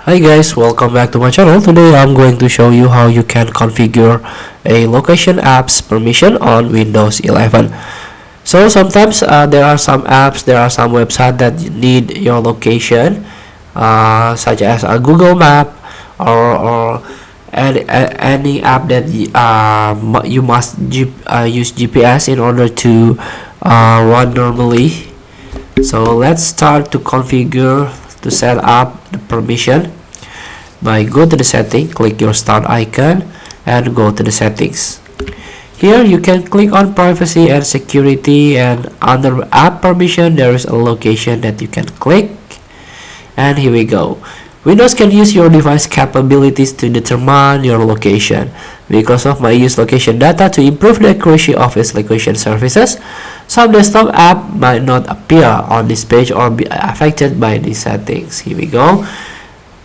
Hi guys, welcome back to my channel. Today I'm going to show you how you can configure a location apps permission on Windows 11. So sometimes there are some apps, there are some websites that need your location, such as a Google Map or any app that you must use GPS in order to run normally. So let's start to configure to set up the permission by go to the setting, click your start icon and go to the settings. Here you can click on privacy and security, and under app permission there is a location that you can click, and here we go. Windows can use your device capabilities to determine your location. Because of my use location data to improve the accuracy of its location services, some desktop app might not appear on this page or be affected by these settings. Here we go.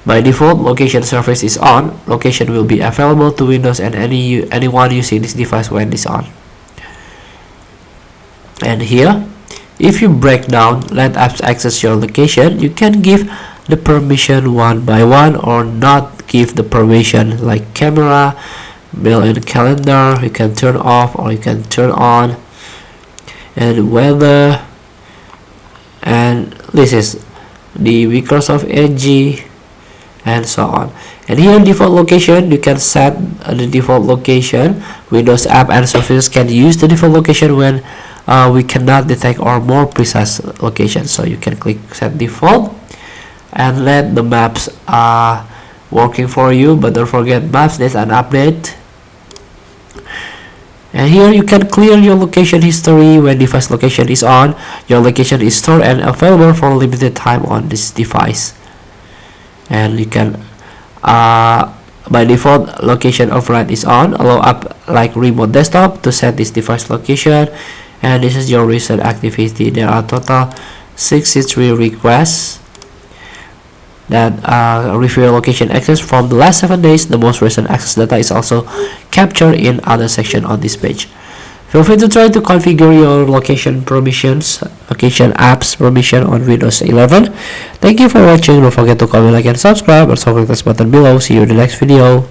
By default, location service is on. Location will be available to Windows and anyone using this device when it's on. And here, if you break down let apps access your location, you can give the permission one by one or not give the permission, like camera, mail and calendar you can turn off or you can turn on, and weather, and this is the Microsoft Edge and so on. And here default location, you can set the default location. Windows app and services can use the default location when we cannot detect or more precise location, so you can click set default and let the maps working for you, but don't forget maps needs an update. And here you can clear your location history. When device location is on, your location is stored and available for a limited time on this device. And you can by default location override is on. Allow app like remote desktop to set this device location, and this is your recent activity. There are total 63 requests that review location access from the last 7 days. The most recent access data is also captured in other section on this page. Feel free to try to configure your location permissions, location apps permission on Windows 11. Thank you for watching. Don't forget to comment, like, and subscribe. Also click this button below. See you in the next video.